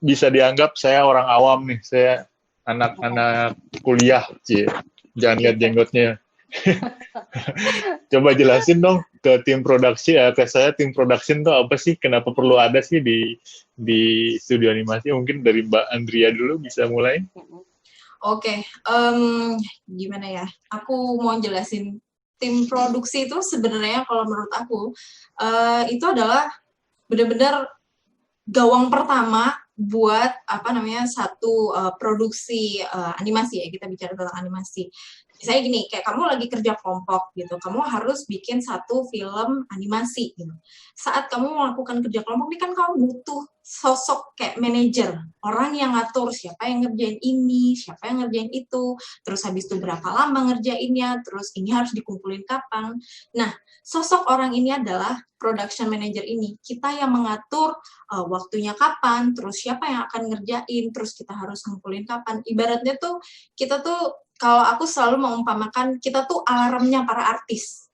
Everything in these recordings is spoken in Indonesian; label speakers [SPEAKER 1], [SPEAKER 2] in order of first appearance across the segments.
[SPEAKER 1] bisa dianggap saya orang awam nih, saya anak-anak kuliah, jangan lihat jenggotnya. Coba jelasin dong ke tim produksi ya, ke saya tim production tuh apa sih? Kenapa perlu ada sih di studio animasi? Mungkin dari Mbak Andrea dulu bisa mulai.
[SPEAKER 2] Oke, gimana ya? Aku mau jelasin tim produksi itu sebenarnya kalau menurut aku itu adalah benar-benar gawang pertama buat satu produksi animasi ya, kita bicara tentang animasi. Misalnya gini, kayak kamu lagi kerja kelompok gitu, kamu harus bikin satu film animasi gitu. Saat kamu melakukan kerja kelompok ini kan kamu butuh sosok kayak manajer, orang yang ngatur siapa yang ngerjain ini, siapa yang ngerjain itu, terus habis itu berapa lama ngerjainnya, terus ini harus dikumpulin kapan. Nah, sosok orang ini adalah production manager ini. Kita yang mengatur waktunya kapan, terus siapa yang akan ngerjain, terus kita harus ngumpulin kapan. Ibaratnya tuh kita tuh, kalau aku selalu mengumpamakan, kita tuh alarmnya para artis.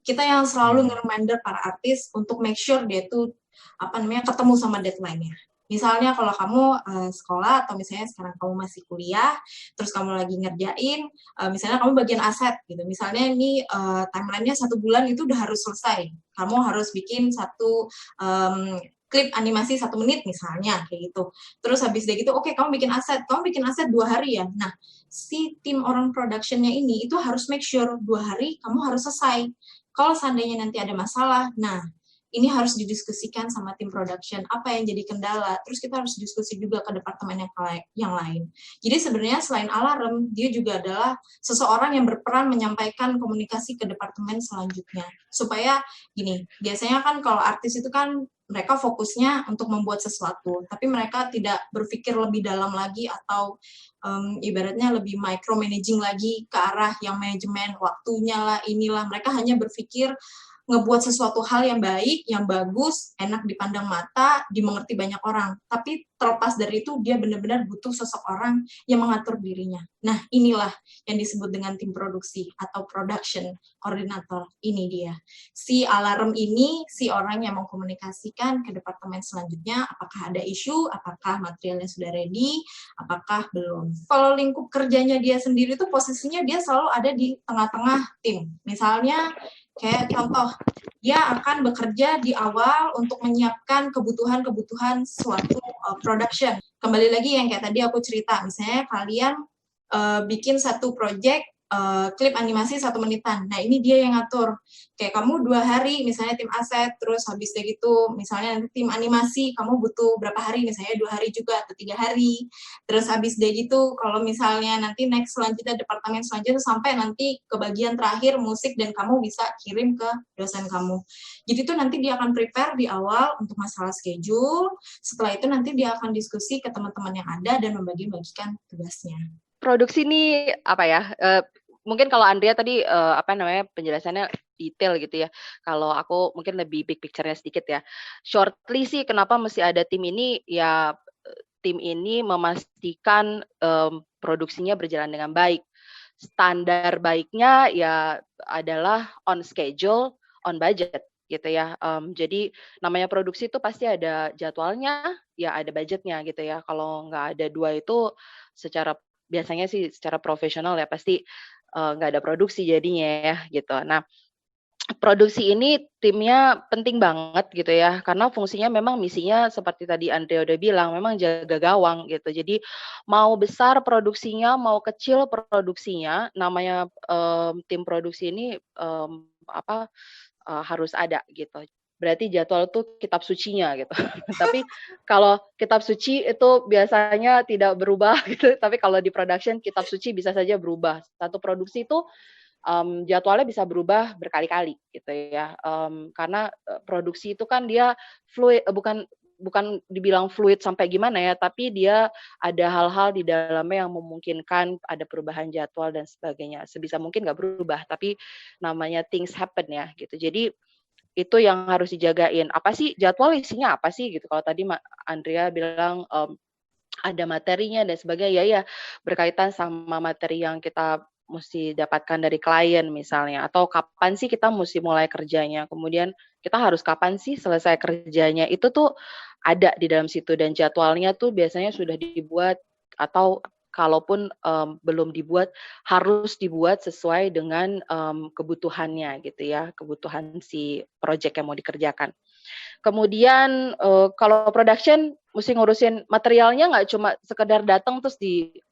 [SPEAKER 2] Kita yang selalu nge-reminder para artis untuk make sure dia tuh ketemu sama deadline-nya. Misalnya kalau kamu sekolah atau misalnya sekarang kamu masih kuliah, terus kamu lagi ngerjain, misalnya kamu bagian aset gitu. Misalnya ini timeline-nya 1 bulan itu udah harus selesai. Kamu harus bikin satu klip animasi 1 menit misalnya kayak gitu. Terus habis dari gitu, oke, kamu bikin aset 2 hari ya. Nah, si tim orang production-nya ini itu harus make sure 2 hari kamu harus selesai. Kalau seandainya nanti ada masalah, nah ini harus didiskusikan sama tim production, apa yang jadi kendala, terus kita harus diskusi juga ke departemen yang lain. Jadi sebenarnya selain alarm, dia juga adalah seseorang yang berperan menyampaikan komunikasi ke departemen selanjutnya. Supaya gini, biasanya kan kalau artis itu kan mereka fokusnya untuk membuat sesuatu, tapi mereka tidak berpikir lebih dalam lagi atau ibaratnya lebih micromanaging lagi ke arah yang manajemen waktunya lah, inilah. Mereka hanya berpikir ngebuat sesuatu hal yang baik, yang bagus, enak dipandang mata, dimengerti banyak orang. Tapi terlepas dari itu, dia benar-benar butuh seseorang yang mengatur dirinya. Nah, inilah yang disebut dengan tim produksi atau production coordinator. Ini dia. Si alarm ini, si orang yang mengkomunikasikan ke departemen selanjutnya, apakah ada isu, apakah materialnya sudah ready, apakah belum. Kalau lingkup kerjanya dia sendiri itu posisinya dia selalu ada di tengah-tengah tim. Misalnya, kayak contoh, dia akan bekerja di awal untuk menyiapkan kebutuhan-kebutuhan suatu production. Kembali lagi yang kayak tadi aku cerita, misalnya kalian bikin satu project klip animasi 1 menitan. Nah, ini dia yang ngatur. Kayak kamu 2 hari, misalnya tim aset, terus habis dari gitu, misalnya tim animasi, kamu butuh berapa hari, misalnya 2 hari juga, atau 3 hari. Terus habis dari gitu, kalau misalnya nanti next selanjutnya, departemen selanjutnya, sampai nanti ke bagian terakhir musik, dan kamu bisa kirim ke dosen kamu. Jadi tuh nanti dia akan prepare di awal untuk masalah schedule, setelah itu nanti dia akan diskusi ke teman-teman yang ada, dan membagi-bagikan tugasnya.
[SPEAKER 3] Produksi ini apa ya? Mungkin kalau Andrea tadi penjelasannya detail gitu ya. Kalau aku mungkin lebih big picture-nya sedikit ya. Shortly sih kenapa mesti ada tim ini ya, tim ini memastikan produksinya berjalan dengan baik. Standar baiknya ya adalah on schedule, on budget gitu ya. Jadi namanya produksi itu pasti ada jadwalnya, ya ada budgetnya gitu ya. Kalau nggak ada dua itu biasanya sih secara profesional ya pasti nggak ada produksi jadinya ya gitu. Nah, produksi ini timnya penting banget gitu ya, karena fungsinya memang misinya seperti tadi Andrea udah bilang, memang jaga gawang gitu. Jadi mau besar produksinya, mau kecil produksinya, namanya tim produksi ini harus ada gitu. Berarti jadwal tuh kitab sucinya gitu. Tapi kalau kitab suci itu biasanya tidak berubah gitu, tapi kalau di production kitab suci bisa saja berubah. Satu produksi itu jadwalnya bisa berubah berkali-kali gitu ya. Karena produksi itu kan dia fluid, bukan dibilang fluid sampai gimana ya, tapi dia ada hal-hal di dalamnya yang memungkinkan ada perubahan jadwal dan sebagainya. Sebisa mungkin nggak berubah, tapi namanya things happen ya gitu. Jadi itu yang harus dijagain. Apa sih jadwal isinya apa sih gitu. Kalau tadi Andrea bilang ada materinya dan sebagainya, ya berkaitan sama materi yang kita mesti dapatkan dari klien misalnya, atau kapan sih kita mesti mulai kerjanya, kemudian kita harus kapan sih selesai kerjanya, itu tuh ada di dalam situ dan jadwalnya tuh biasanya sudah dibuat atau kalaupun, belum dibuat, harus dibuat sesuai dengan, kebutuhannya gitu ya, kebutuhan si project yang mau dikerjakan. Kemudian, kalau production mesti ngurusin materialnya nggak cuma sekedar datang terus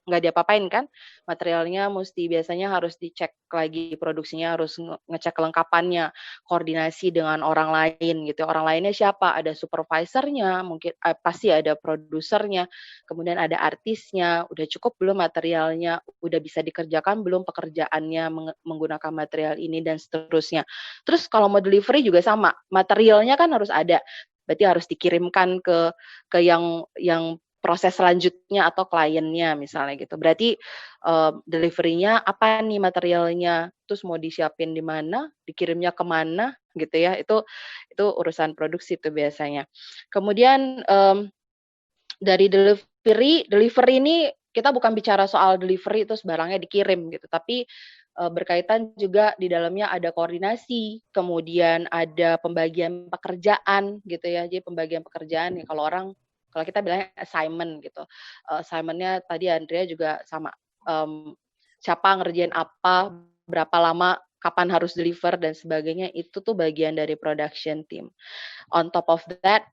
[SPEAKER 3] nggak diapa-apain kan, materialnya mesti biasanya harus dicek lagi produksinya, harus ngecek kelengkapannya, koordinasi dengan orang lain gitu, orang lainnya siapa, ada supervisornya, mungkin pasti ada produsernya, kemudian ada artisnya, udah cukup belum materialnya, udah bisa dikerjakan belum pekerjaannya menggunakan material ini dan seterusnya. Terus kalau mau delivery juga sama, materialnya kan harus ada, berarti harus dikirimkan ke yang proses selanjutnya atau kliennya misalnya gitu. Berarti, delivery-nya apa nih materialnya, terus mau disiapin di mana, dikirimnya ke mana gitu ya, itu urusan produksi tuh biasanya. Kemudian, dari delivery ini kita bukan bicara soal delivery terus barangnya dikirim gitu, tapi, berkaitan juga di dalamnya ada koordinasi, kemudian ada pembagian pekerjaan gitu ya. Jadi pembagian pekerjaan ya kalau kita bilangnya assignment gitu, assignment-nya tadi Andrea juga sama, siapa ngerjain apa, berapa lama, kapan harus deliver dan sebagainya, itu tuh bagian dari production team. On top of that,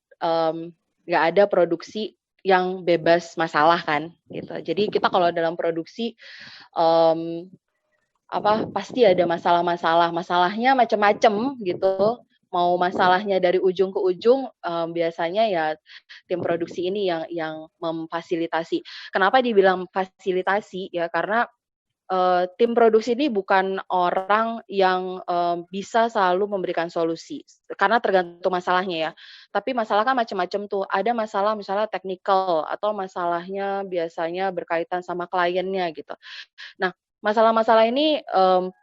[SPEAKER 3] nggak ada produksi yang bebas masalah kan gitu. Jadi kita kalau dalam produksi pasti ada masalah-masalah, masalahnya macam-macam gitu. Mau masalahnya dari ujung ke ujung, biasanya ya tim produksi ini yang memfasilitasi. Kenapa dibilang fasilitasi ya karena tim produksi ini bukan orang yang, bisa selalu memberikan solusi, karena tergantung masalahnya ya. Tapi masalah kan macam-macam tuh, ada masalah misalnya teknikal atau masalahnya biasanya berkaitan sama kliennya gitu. Nah, masalah-masalah ini,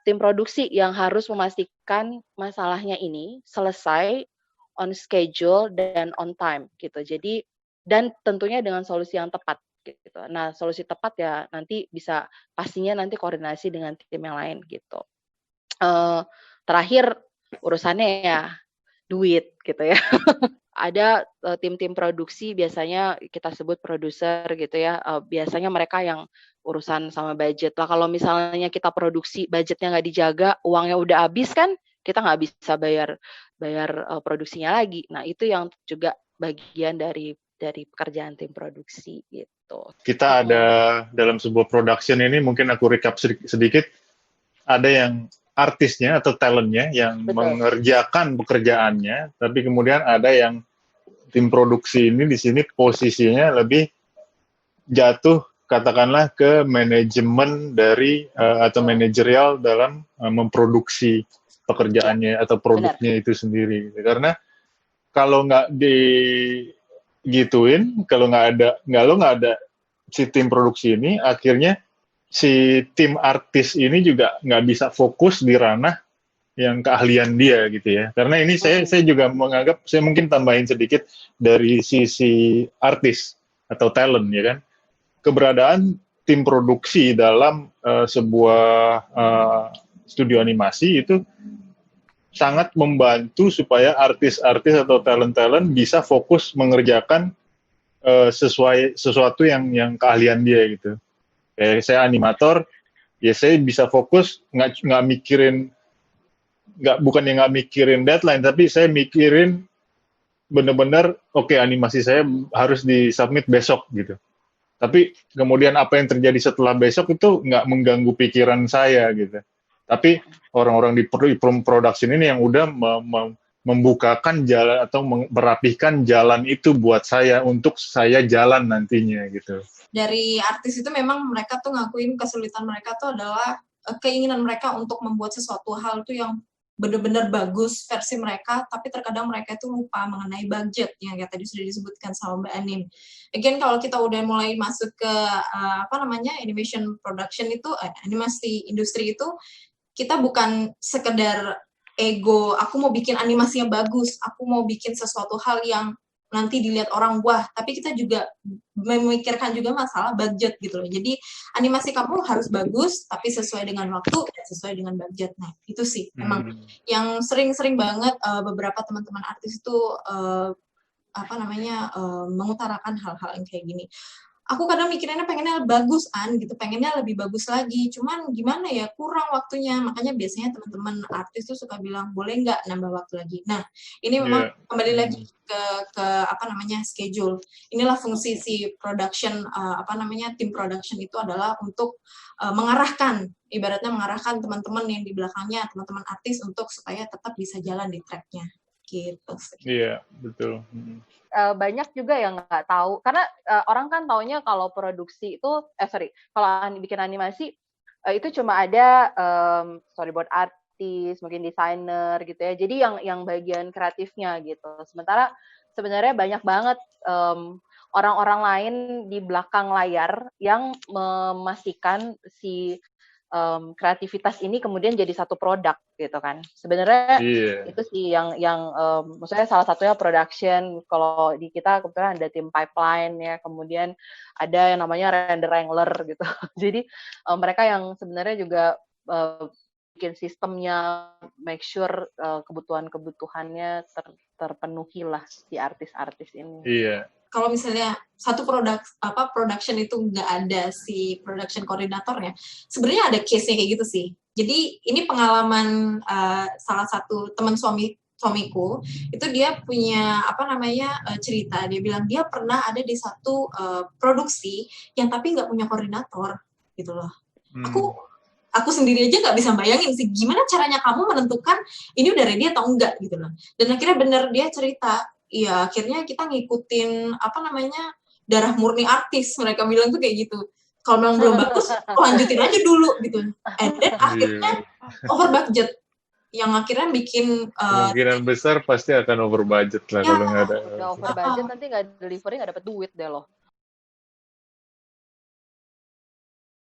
[SPEAKER 3] tim produksi yang harus memastikan masalahnya ini selesai on schedule dan on time gitu. Jadi dan tentunya dengan solusi yang tepat gitu. Nah, solusi tepat ya nanti pastinya nanti koordinasi dengan tim yang lain gitu. Terakhir urusannya ya duit gitu ya. Ada, tim-tim produksi biasanya kita sebut produser gitu ya, biasanya mereka yang urusan sama budget. Lah kalau misalnya kita produksi budgetnya nggak dijaga, uangnya udah habis kan, kita nggak bisa bayar bayar, produksinya lagi. Nah itu yang juga bagian dari pekerjaan tim produksi gitu.
[SPEAKER 1] Kita ada dalam sebuah production ini, mungkin aku recap sedikit, ada yang artisnya atau talentnya yang mengerjakan pekerjaannya, tapi kemudian ada yang tim produksi ini di sini posisinya lebih jatuh katakanlah ke manajemen dari atau manajerial dalam memproduksi pekerjaannya atau produknya itu sendiri. Karena kalau nggak digituin, kalau nggak ada si tim produksi ini, akhirnya si tim artis ini juga nggak bisa fokus di ranah yang keahlian dia gitu ya. Karena ini saya juga menganggap, saya mungkin tambahin sedikit dari sisi artis atau talent ya kan. Keberadaan tim produksi dalam sebuah studio animasi itu sangat membantu supaya artis-artis atau talent-talent bisa fokus mengerjakan sesuatu yang keahlian dia gitu. Kayak saya animator, ya saya bisa fokus nggak mikirin, bukan nggak mikirin deadline, tapi saya mikirin benar-benar oke, animasi saya harus disubmit besok gitu. Tapi kemudian apa yang terjadi setelah besok itu nggak mengganggu pikiran saya gitu. Tapi orang-orang di production ini yang udah membukakan jalan atau merapihkan jalan itu buat saya untuk saya jalan nantinya gitu.
[SPEAKER 2] Dari artis itu memang mereka tuh ngakuin kesulitan mereka tuh adalah keinginan mereka untuk membuat sesuatu hal tuh yang benar-benar bagus versi mereka, tapi terkadang mereka itu lupa mengenai budget yang tadi sudah disebutkan sama Mbak Anin. Again, kalau kita udah mulai masuk ke animation production itu, animasi industri itu, kita bukan sekedar ego, aku mau bikin animasinya bagus, aku mau bikin sesuatu hal yang nanti dilihat orang wah, tapi kita juga memikirkan juga masalah budget gitu loh. Jadi animasi kamu harus bagus tapi sesuai dengan waktu dan sesuai dengan budget. Nah, itu sih memang yang sering-sering banget beberapa teman-teman artis itu mengutarakan hal-hal yang kayak gini. Aku kadang mikirinnya pengennya bagus gitu, pengennya lebih bagus lagi. Cuman gimana ya, kurang waktunya. Makanya biasanya teman-teman artis tuh suka bilang, boleh nggak nambah waktu lagi. Nah, ini memang kembali lagi ke schedule. Inilah fungsi si production, tim production itu adalah untuk mengarahkan, ibaratnya mengarahkan teman-teman yang di belakangnya, teman-teman artis untuk supaya tetap bisa jalan di tracknya. Gitu sih.
[SPEAKER 1] Iya, betul.
[SPEAKER 3] Banyak juga yang nggak tahu karena orang kan taunya kalau produksi itu kalau bikin animasi itu cuma ada storyboard artis, mungkin desainer gitu ya. Jadi yang bagian kreatifnya gitu. Sementara sebenarnya banyak banget orang-orang lain di belakang layar yang memastikan si kreativitas ini kemudian jadi satu produk gitu kan. Sebenarnya itu sih yang maksudnya salah satunya production. Kalau di kita kebetulan ada tim pipeline ya, kemudian ada yang namanya render wrangler gitu. Jadi mereka yang sebenarnya juga bikin sistemnya, make sure kebutuhan-kebutuhannya terpenuhi lah si artis-artis ini.
[SPEAKER 1] Iya.
[SPEAKER 2] Kalau misalnya satu production itu nggak ada si production koordinatornya, sebenarnya ada case-nya kayak gitu sih. Jadi ini pengalaman salah satu teman suamiku, itu dia punya cerita. Dia bilang dia pernah ada di satu produksi yang tapi nggak punya koordinator gitu loh. Aku sendiri aja nggak bisa bayangin sih gimana caranya kamu menentukan ini udah ready atau enggak gitu loh. Dan akhirnya bener dia cerita. Iya, akhirnya kita ngikutin darah murni artis, mereka bilang tuh kayak gitu. Kalau memang belum bagus, lanjutin aja dulu gitu. And then akhirnya over budget, yang akhirnya bikin
[SPEAKER 1] kemungkinan besar pasti akan over budget lah kalau nggak ada.
[SPEAKER 3] Udah over budget nanti nggak delivery nggak dapet duit deh loh.